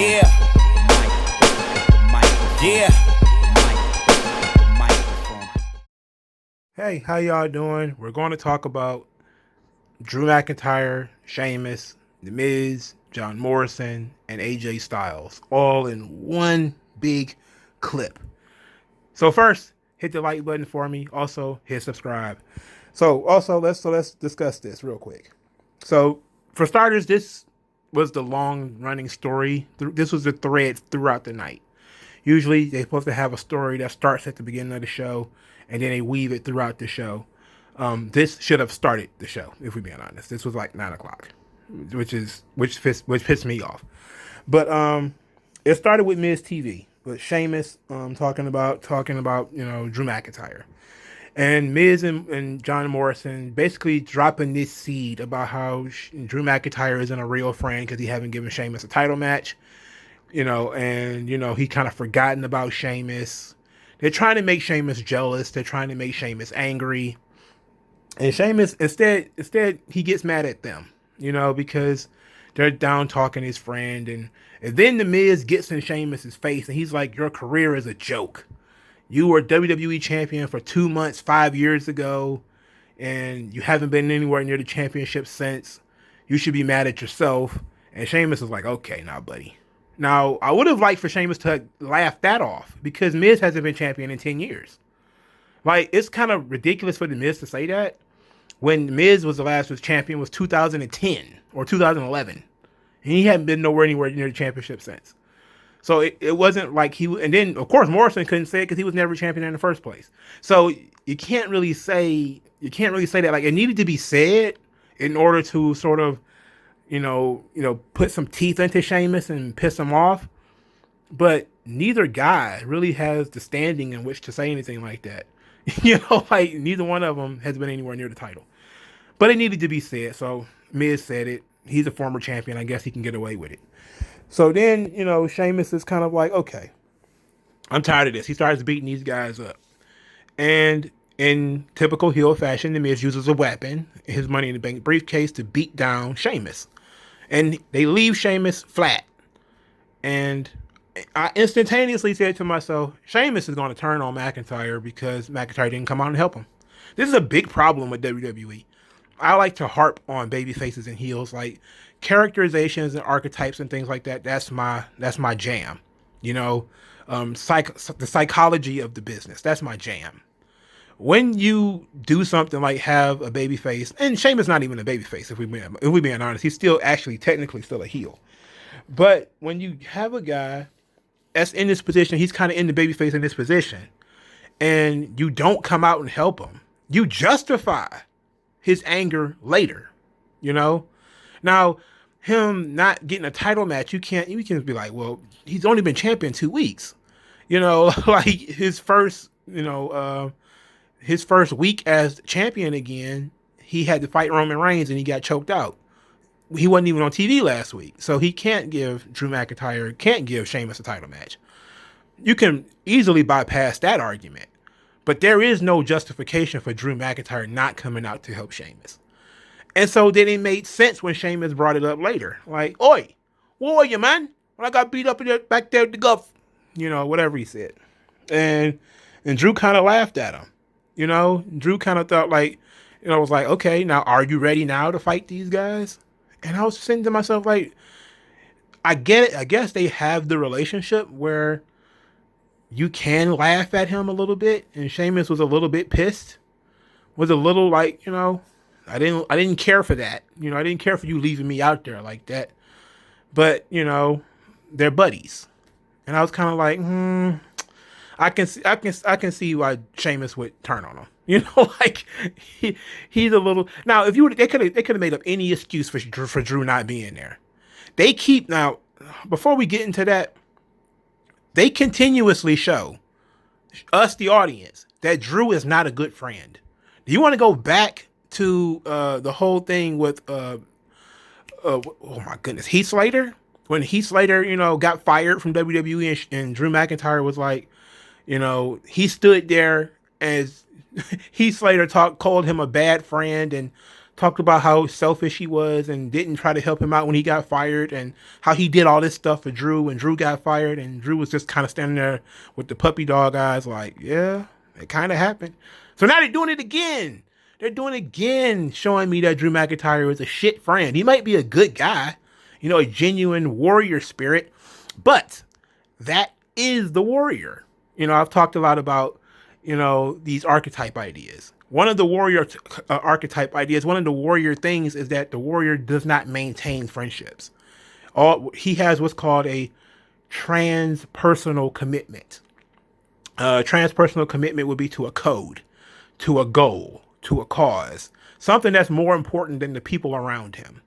Yeah. Yeah. Hey, how y'all doing? We're going to talk about Drew McIntyre, Sheamus, The Miz, John Morrison, and AJ Styles, all in one big clip. So first, hit the like button for me. Also, hit subscribe. Let's discuss this real quick. So for starters, this was the long running story. This was the thread throughout the night. Usually they're supposed to have a story that starts at the beginning of the show and then they weave it throughout the show. This should have started the show, if we're being honest. This was like 9 o'clock, which pissed me off. But it started with Miz TV, with Sheamus talking about Drew McIntyre. And Miz and John Morrison basically dropping this seed about how Drew McIntyre isn't a real friend because he haven't given Sheamus a title match. He kind of forgotten about Sheamus. They're trying to make Sheamus jealous. They're trying to make Sheamus angry. And Sheamus, instead, he gets mad at them, because they're down talking his friend. And then The Miz gets in Sheamus's face and he's like, your career is a joke. You were WWE champion for 2 months, 5 years ago, and you haven't been anywhere near the championship since. You should be mad at yourself. And Sheamus is like, okay, now, buddy. Now, I would have liked for Sheamus to laugh that off because Miz hasn't been champion in 10 years. Like, it's kind of ridiculous for The Miz to say that when Miz was the last champion was 2010 or 2011. And he hadn't been anywhere near the championship since. So it wasn't like and then, of course, Morrison couldn't say it because he was never champion in the first place. So you can't really say that. Like, it needed to be said in order to sort of, put some teeth into Sheamus and piss him off. But neither guy really has the standing in which to say anything like that. Like neither one of them has been anywhere near the title. But it needed to be said. So Miz said it. He's a former champion. I guess he can get away with it. So then, Sheamus is kind of like, okay, I'm tired of this. He starts beating these guys up. And in typical heel fashion, The Miz uses a weapon, his Money in the Bank briefcase, to beat down Sheamus. And they leave Sheamus flat. And I instantaneously said to myself, Sheamus is going to turn on McIntyre because McIntyre didn't come out and help him. This is a big problem with WWE. I like to harp on baby faces and heels, like characterizations and archetypes and things like that. That's my jam. The psychology of the business. That's my jam. When you do something like have a baby face, and Sheamus not even a baby face, if we're being honest, he's still actually technically still a heel. But when you have a guy that's in this position, he's kind of in the baby face in this position, and you don't come out and help him, you justify his anger later. Now him not getting a title match, you can be like, well, he's only been champion 2 weeks. Like his first week as champion again, he had to fight Roman Reigns and he got choked out. He wasn't even on TV last week, so he can't give Sheamus a title match. You can easily bypass that argument, but there is no justification for Drew McIntyre not coming out to help Sheamus. And so then it made sense when Sheamus brought it up later. Like, oi, where are you, man? When I got beat up back there at the Gulf, whatever he said. And Drew kind of laughed at him. Drew kind of thought was like, okay, now are you ready now to fight these guys? And I was saying to myself, like, I get it. I guess they have the relationship where you can laugh at him a little bit. And Sheamus was a little bit pissed. Was a little like, I didn't care for that. I didn't care for you leaving me out there like that. But, they're buddies. And I was kind of like, I can see why Sheamus would turn on him. Like he's a little. Now, if they could have made up any excuse for Drew not being there. They keep now. Before we get into that, they continuously show us, the audience, that Drew is not a good friend. Do you want to go back to the whole thing with oh my goodness, Heath Slater? When Heath Slater, got fired from WWE and Drew McIntyre was like, he stood there as Heath Slater called him a bad friend and talked about how selfish he was and didn't try to help him out when he got fired, and how he did all this stuff for Drew and Drew got fired, and Drew was just kind of standing there with the puppy dog eyes like, yeah, it kind of happened. So now they're doing it again. They're doing it again, showing me that Drew McIntyre is a shit friend. He might be a good guy, a genuine warrior spirit, but that is the warrior. I've talked a lot about, these archetype ideas. One of the warrior archetype ideas, one of the warrior things is that the warrior does not maintain friendships. He has what's called a transpersonal commitment. Transpersonal commitment would be to a code, to a goal, to a cause, something that's more important than the people around him.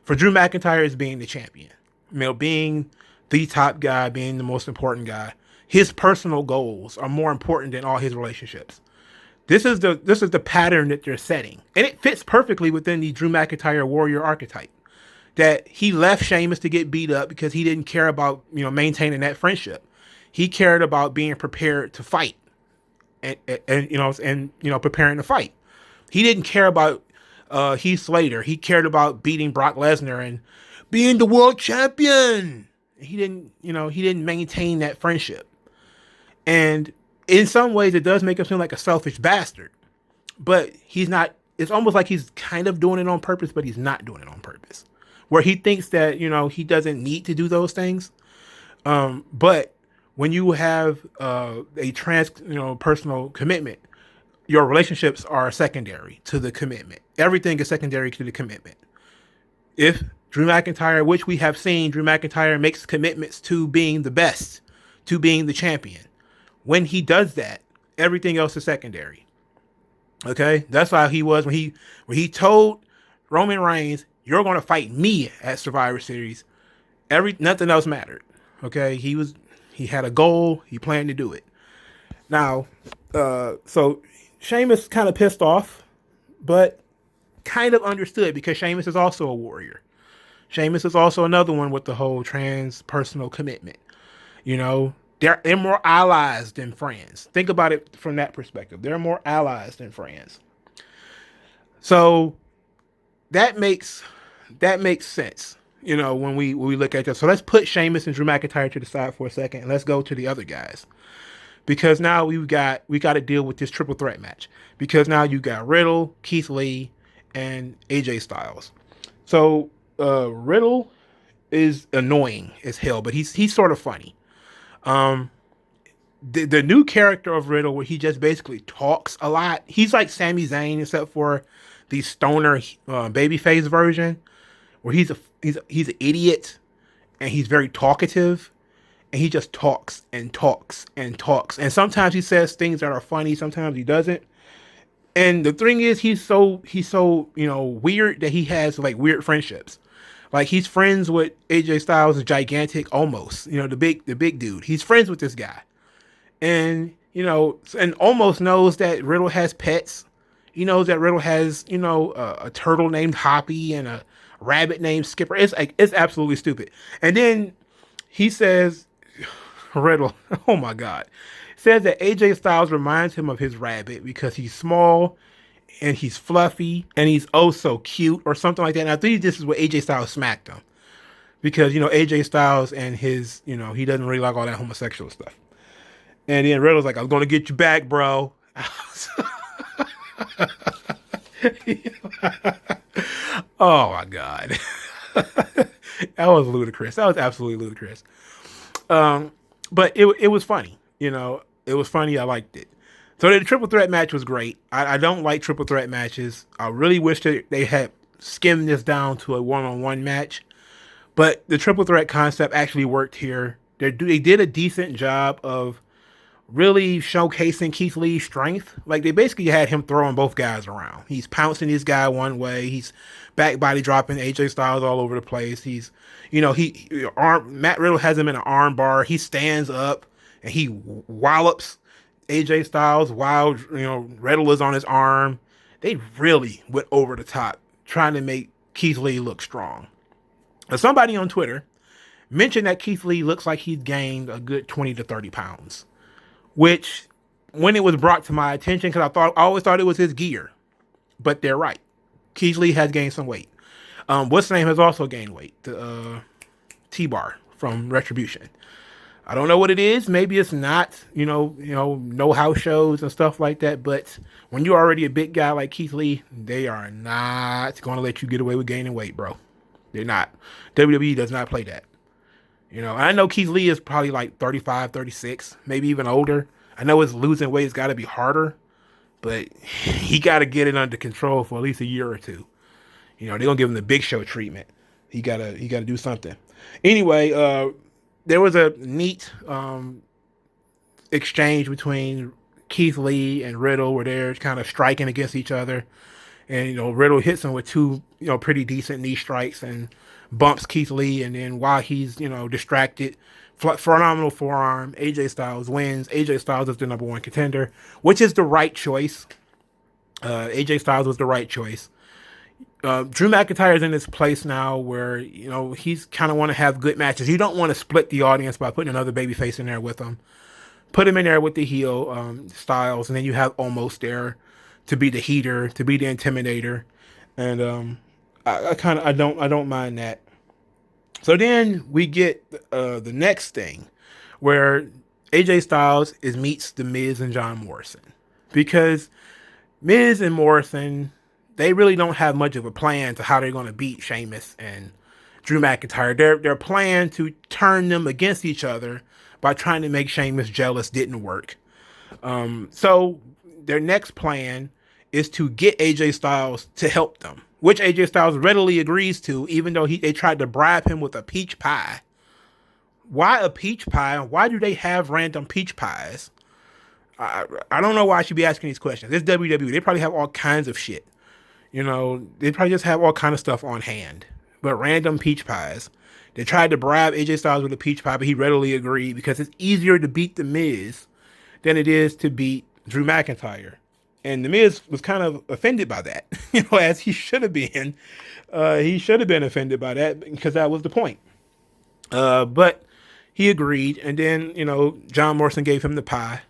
For Drew McIntyre, is being the champion, being the top guy, being the most important guy. His personal goals are more important than all his relationships. This is the pattern that they're setting, and it fits perfectly within the Drew McIntyre warrior archetype. That he left Sheamus to get beat up because he didn't care about maintaining that friendship. He cared about being prepared to fight, and preparing to fight. He didn't care about Heath Slater. He cared about beating Brock Lesnar and being the world champion. He didn't maintain that friendship. And in some ways, it does make him seem like a selfish bastard. But he's not. It's almost like he's kind of doing it on purpose, but he's not doing it on purpose. Where he thinks that, he doesn't need to do those things. But when you have a personal commitment, your relationships are secondary to the commitment. Everything is secondary to the commitment. If Drew McIntyre, which we have seen, Drew McIntyre makes commitments to being the best, to being the champion. When he does that, everything else is secondary. Okay? That's how he was when he told Roman Reigns, you're going to fight me at Survivor Series. Nothing else mattered. Okay? He had a goal. He planned to do it. Now, so Sheamus kind of pissed off, but kind of understood because Sheamus is also a warrior. Sheamus is also another one with the whole transpersonal commitment. They're more allies than friends. Think about it from that perspective. They're more allies than friends. So that makes sense, when we look at this. So let's put Sheamus and Drew McIntyre to the side for a second, and let's go to the other guys. Because now we got to deal with this triple threat match. Because now you got Riddle, Keith Lee, and AJ Styles. So Riddle is annoying as hell, but he's sort of funny. The new character of Riddle, where he just basically talks a lot. He's like Sami Zayn, except for the stoner babyface version, where he's an idiot and he's very talkative. And he just talks and talks and talks. And sometimes he says things that are funny. Sometimes he doesn't. And the thing is, he's so weird that he has like weird friendships. Like he's friends with AJ Styles, gigantic almost. The big dude. He's friends with this guy. And, and almost knows that Riddle has pets. He knows that Riddle has, a turtle named Hoppy and a rabbit named Skipper. It's absolutely stupid. And then he says, Riddle, oh my God, says that AJ Styles reminds him of his rabbit because he's small and he's fluffy and he's oh so cute or something like that. And I think this is what AJ Styles smacked him because, AJ Styles and his, he doesn't really like all that homosexual stuff. And then Riddle's like, I'm going to get you back, bro. Oh my God. That was ludicrous. That was absolutely ludicrous. But it was funny, it was funny. I liked it. So the triple threat match was great. I don't like triple threat matches. I really wish that they had skimmed this down to a one-on-one match, but the triple threat concept actually worked here. They did a decent job of really showcasing Keith Lee's strength. Like they basically had him throwing both guys around. He's pouncing this guy one way. He's back body dropping AJ Styles all over the place. He's, Matt Riddle has him in an arm bar. He stands up and he wallops AJ Styles while, Riddle is on his arm. They really went over the top trying to make Keith Lee look strong. Now, somebody on Twitter mentioned that Keith Lee looks like he's gained a good 20 to 30 pounds. Which, when it was brought to my attention, because I always thought it was his gear, but they're right. Keith Lee has gained some weight. What's name has also gained weight. The T-Bar from Retribution. I don't know what it is. Maybe it's not, no house shows and stuff like that. But when you're already a big guy like Keith Lee, they are not going to let you get away with gaining weight, bro. They're not. WWE does not play that. I know Keith Lee is probably like 35, 36, maybe even older. I know his losing weight has got to be harder, but he got to get it under control for at least a year or two. They're going to give him the Big Show treatment. He got to do something. Anyway, there was a neat exchange between Keith Lee and Riddle where they're kind of striking against each other. And, Riddle hits him with two, pretty decent knee strikes and bumps Keith Lee. And then while he's, distracted, phenomenal forearm, AJ Styles wins. AJ Styles is the number one contender, which is the right choice. AJ Styles was the right choice. Drew McIntyre is in this place now where, he's kind of want to have good matches. You don't want to split the audience by putting another babyface in there with him. Put him in there with the heel Styles, and then you have Almost there to be the heater, to be the intimidator. And I don't mind that. So then we get the next thing where AJ Styles meets The Miz and John Morrison. Because Miz and Morrison, they really don't have much of a plan to how they're going to beat Sheamus and Drew McIntyre. Their plan to turn them against each other by trying to make Sheamus jealous didn't work. So their next plan is to get AJ Styles to help them, which AJ Styles readily agrees to, even though they tried to bribe him with a peach pie. Why a peach pie? Why do they have random peach pies? I don't know why I should be asking these questions. It's WWE. They probably have all kinds of shit. They probably just have all kind of stuff on hand. But random peach pies. They tried to bribe AJ Styles with a peach pie, but he readily agreed because it's easier to beat The Miz than it is to beat Drew McIntyre. And The Miz was kind of offended by that, as he should have been. He should have been offended by that because that was the point. But he agreed. And then, John Morrison gave him the pie.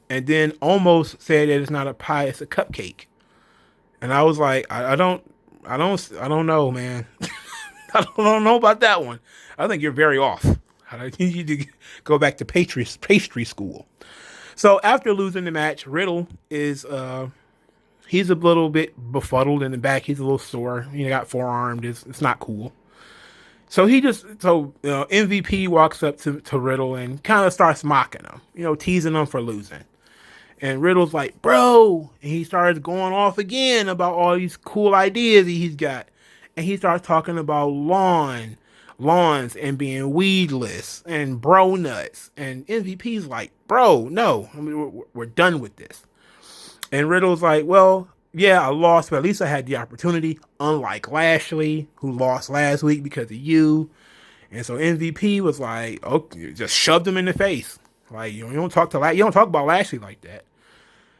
And then almost said that it's not a pie, it's a cupcake. And I was like, I don't know, man. I don't know about that one. I think you're very off. I think you need to go back to pastry school. So after losing the match, Riddle is he's a little bit befuddled in the back. He's a little sore. He got forearmed. It's not cool. So MVP walks up to Riddle and kind of starts mocking him, teasing him for losing. And Riddle's like, bro, and he starts going off again about all these cool ideas he's got. And he starts talking about lawns and being weedless and bro nuts. And MVP's like, bro, no, we're done with this. And Riddle's like, well, yeah, I lost, but at least I had the opportunity, unlike Lashley, who lost last week because of you. And so MVP was like, okay, just shoved him in the face. Like, you don't talk about Lashley like that.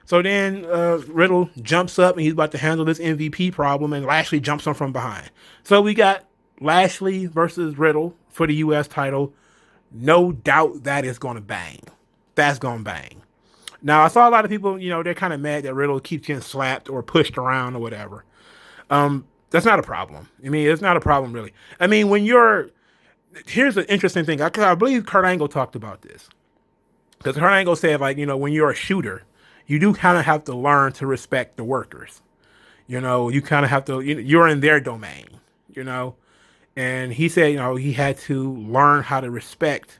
So then Riddle jumps up and he's about to handle this MVP problem, and Lashley jumps him from behind. So we got Lashley versus Riddle for the U.S. title. No doubt that is going to bang. That's going to bang. Now, I saw a lot of people, they're kind of mad that Riddle keeps getting slapped or pushed around or whatever. That's not a problem. I mean, it's not a problem, really. I mean, here's an interesting thing. I believe Kurt Angle talked about this. Because Kurt Angle said, when you're a shooter, you do kind of have to learn to respect the workers. You kind of have to, you're in their domain, And he said, he had to learn how to respect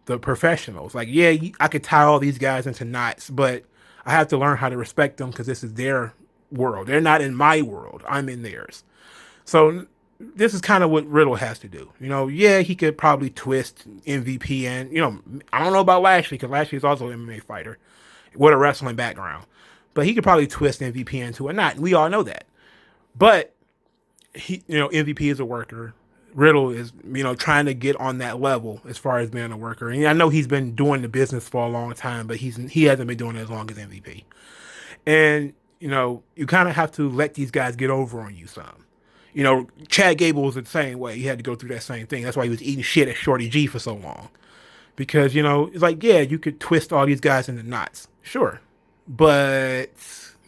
the professionals. Like, yeah, I could tie all these guys into knots, but I have to learn how to respect them because this is their world. They're not in my world. I'm in theirs. So this is kind of what Riddle has to do. Yeah, he could probably twist MVP and, I don't know about Lashley because Lashley is also an MMA fighter with a wrestling background. But he could probably twist MVP into a knot. We all know that. But, MVP is a worker. Riddle is, trying to get on that level as far as being a worker. And I know he's been doing the business for a long time, but he hasn't been doing it as long as MVP. And, you kind of have to let these guys get over on you some. Chad Gable was the same way. He had to go through that same thing. That's why he was eating shit at Shorty G for so long. Because, it's like, yeah, you could twist all these guys into knots. Sure. But,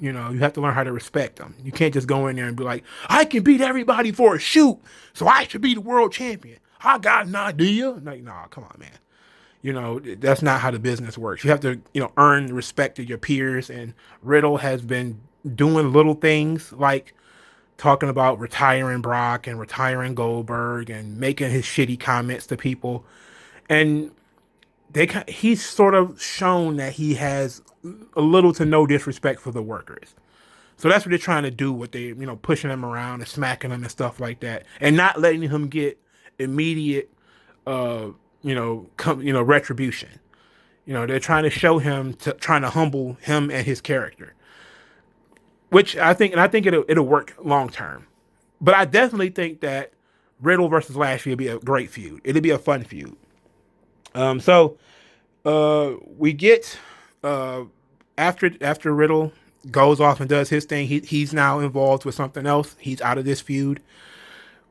You know, you have to learn how to respect them. You can't just go in there and be like, I can beat everybody for a shoot, so I should be the world champion. I got an idea. Like, nah, come on, man. You know, that's not how the business works. You have to, you know, earn the respect of your peers. And Riddle has been doing little things like talking about retiring Brock and retiring Goldberg and making his shitty comments to people. And he's sort of shown that he has a little to no disrespect for the workers. So that's what they're trying to do with they, you know, pushing him around and smacking him and stuff like that, and not letting him get immediate, retribution. You know, they're trying to show him, trying to humble him and his character, which I think it'll work long term. But I definitely think that Riddle versus Lashley would be a great feud. It'll be a fun feud. We get after Riddle goes off and does his thing, he's now involved with something else. He's out of this feud.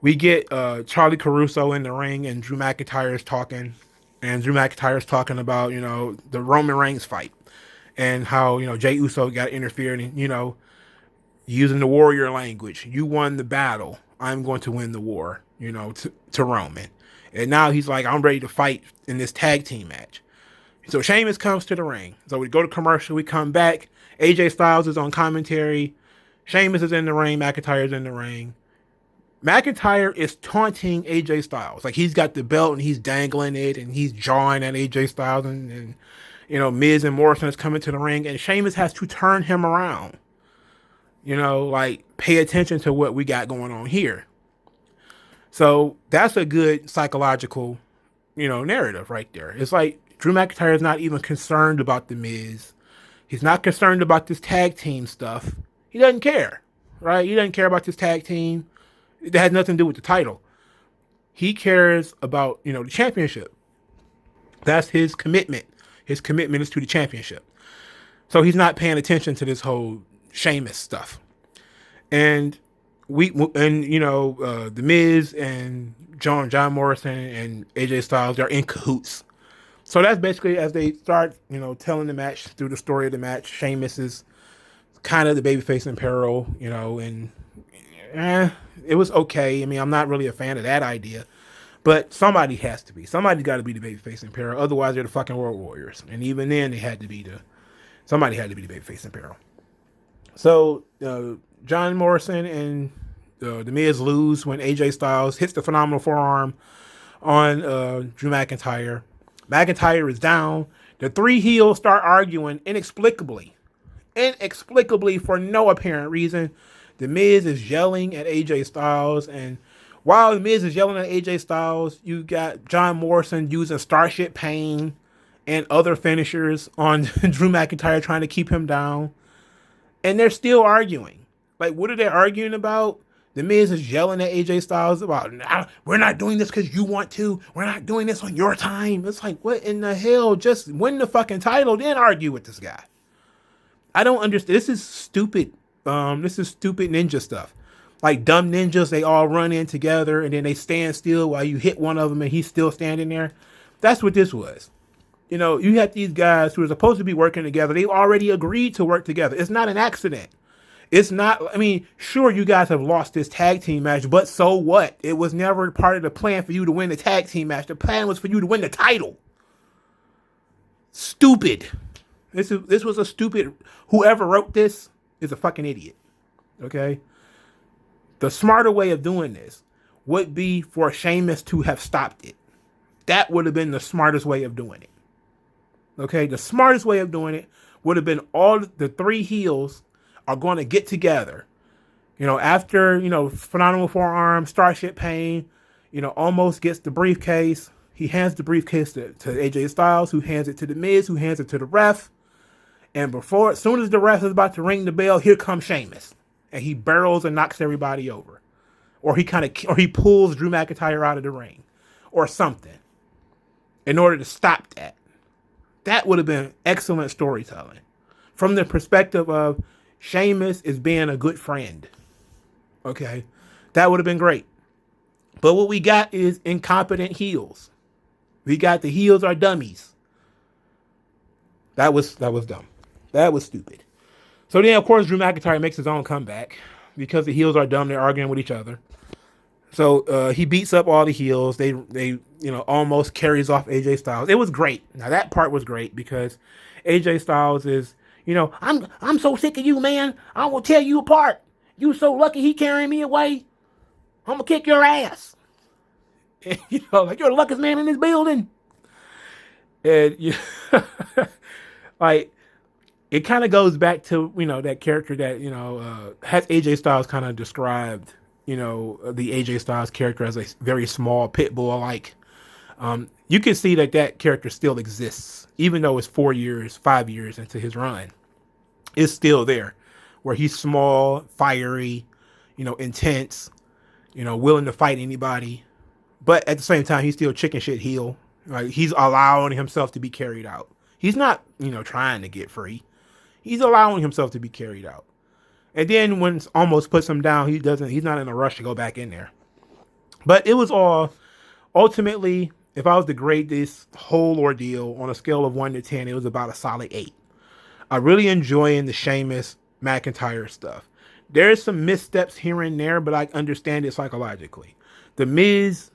We get Charlie Caruso in the ring, and Drew McIntyre is talking. And Drew McIntyre is talking about, you know, the Roman Reigns fight and how, you know, Jey Uso got interfered in, you know, using the warrior language. You won the battle. I'm going to win the war, you know, to Roman. And now he's like, I'm ready to fight in this tag team match. So Sheamus comes to the ring. So we go to commercial. We come back. AJ Styles is on commentary. Sheamus is in the ring. McIntyre's in the ring. McIntyre is taunting AJ Styles. Like, he's got the belt and he's dangling it and he's jawing at AJ Styles. And you know, Miz and Morrison is coming to the ring. And Sheamus has to turn him around. You know, like, pay attention to what we got going on here. So that's a good psychological, you know, narrative right there. It's like Drew McIntyre is not even concerned about the Miz. He's not concerned about this tag team stuff. He doesn't care, right? He doesn't care about this tag team. It has nothing to do with the title. He cares about, you know, the championship. That's his commitment. His commitment is to the championship. So he's not paying attention to this whole Sheamus stuff. And the Miz and John Morrison and AJ Styles are in cahoots. So that's basically as they start, you know, telling the match through the story of the match. Sheamus is kind of the babyface in peril, you know, and it was okay. I mean, I'm not really a fan of that idea, but somebody has to be. Somebody's got to be the babyface in peril. Otherwise, they're the fucking World Warriors. And even then, somebody had to be the babyface in peril. So John Morrison and the Miz lose when AJ Styles hits the phenomenal forearm on Drew McIntyre. McIntyre is down. The three heels start arguing inexplicably for no apparent reason. The Miz is yelling at AJ Styles, and while the Miz is yelling at AJ Styles, you got John Morrison using Starship Pain and other finishers on Drew McIntyre trying to keep him down. And they're still arguing. Like, what are they arguing about? The Miz is yelling at AJ Styles about, nah, we're not doing this because you want to. We're not doing this on your time. It's like, what in the hell? Just win the fucking title, then argue with this guy. I don't understand. This is stupid. This is stupid ninja stuff. Like dumb ninjas, they all run in together and then they stand still while you hit one of them and he's still standing there. That's what this was. You know, you had these guys who are supposed to be working together. They already agreed to work together. It's not an accident. It's not, I mean, sure, you guys have lost this tag team match, but so what? It was never part of the plan for you to win the tag team match. The plan was for you to win the title. Stupid. This was a stupid, whoever wrote this is a fucking idiot. Okay? The smarter way of doing this would be for Sheamus to have stopped it. That would have been the smartest way of doing it. Okay? The smartest way of doing it would have been all the three heels are going to get together. You know, after, you know, phenomenal forearm, Starship Pain, you know, almost gets the briefcase. He hands the briefcase to AJ Styles, who hands it to the Miz, who hands it to the ref. And as soon as the ref is about to ring the bell, here comes Sheamus. And he barrels and knocks everybody over. Or he pulls Drew McIntyre out of the ring. Or something. In order to stop that. That would have been excellent storytelling. From the perspective of Sheamus is being a good friend. Okay? That would have been great. But what we got is incompetent heels. We got the heels are dummies. That was dumb. That was stupid. So then, of course, Drew McIntyre makes his own comeback because the heels are dumb. They're arguing with each other. So he beats up all the heels. They almost carries off AJ Styles. It was great. Now that part was great because AJ Styles is, I'm so sick of you, man. I will tear you apart. You so lucky he carrying me away. I'm gonna kick your ass. And, like you're the luckiest man in this building. And like it kind of goes back to that character that has AJ Styles kind of described. The AJ Styles character as a very small pit bull. Like, you can see that character still exists, even though it's 5 years into his run. It's still there, where he's small, fiery, intense, willing to fight anybody, but at the same time he's still chicken shit heel. Like he's allowing himself to be carried out. He's not trying to get free. He's allowing himself to be carried out. And then when it almost puts him down, he's not in a rush to go back in there. But it was all, ultimately, if I was to grade this whole ordeal on a scale of 1 to 10, it was about a solid 8. I'm really enjoying the Sheamus McIntyre stuff. There's some missteps here and there, but I understand it psychologically. The Miz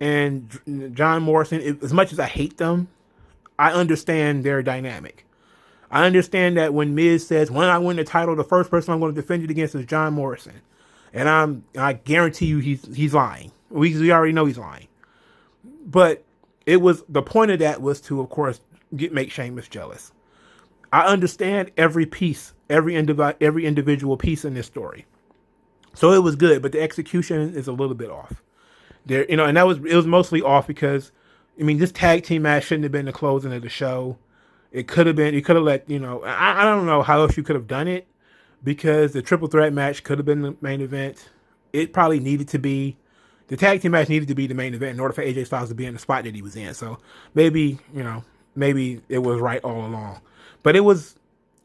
and John Morrison, as much as I hate them, I understand their dynamic. I understand that when Miz says, when I win the title, the first person I'm going to defend it against is John Morrison. And I guarantee you he's lying. We already know he's lying. But the point of that was to, of course, make Sheamus jealous. I understand every piece, every individual piece in this story. So it was good, but the execution is a little bit off. And it was mostly off because, this tag team match shouldn't have been the closing of the show. It could have been, you could have let, I don't know how else you could have done it, because the triple threat match could have been the main event. It probably needed to be, the tag team match needed to be the main event in order for AJ Styles to be in the spot that he was in. So maybe it was right all along. But it was,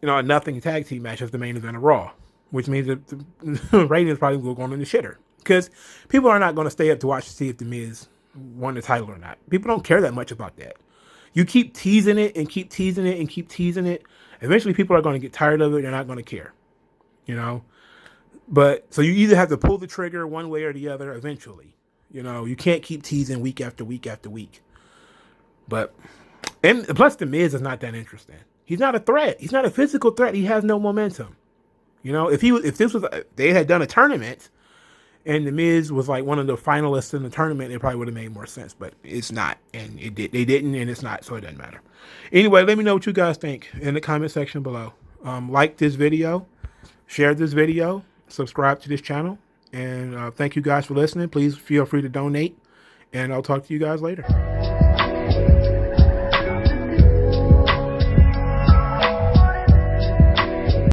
a nothing tag team match as the main event of Raw, which means that the ratings probably will go on in the shitter. Because people are not going to stay up to watch to see if The Miz won the title or not. People don't care that much about that. You keep teasing it and keep teasing it and keep teasing it. Eventually people are going to get tired of it. They're not going to care, But so you either have to pull the trigger one way or the other eventually. You can't keep teasing week after week after week. And plus The Miz is not that interesting. He's not a threat. He's not a physical threat. He has no momentum. If they had done a tournament and The Miz was like one of the finalists in the tournament, it probably would have made more sense, but it's not. And they didn't, and it's not, so it doesn't matter. Anyway, let me know what you guys think in the comment section below. Like this video, share this video, subscribe to this channel, and thank you guys for listening. Please feel free to donate, and I'll talk to you guys later.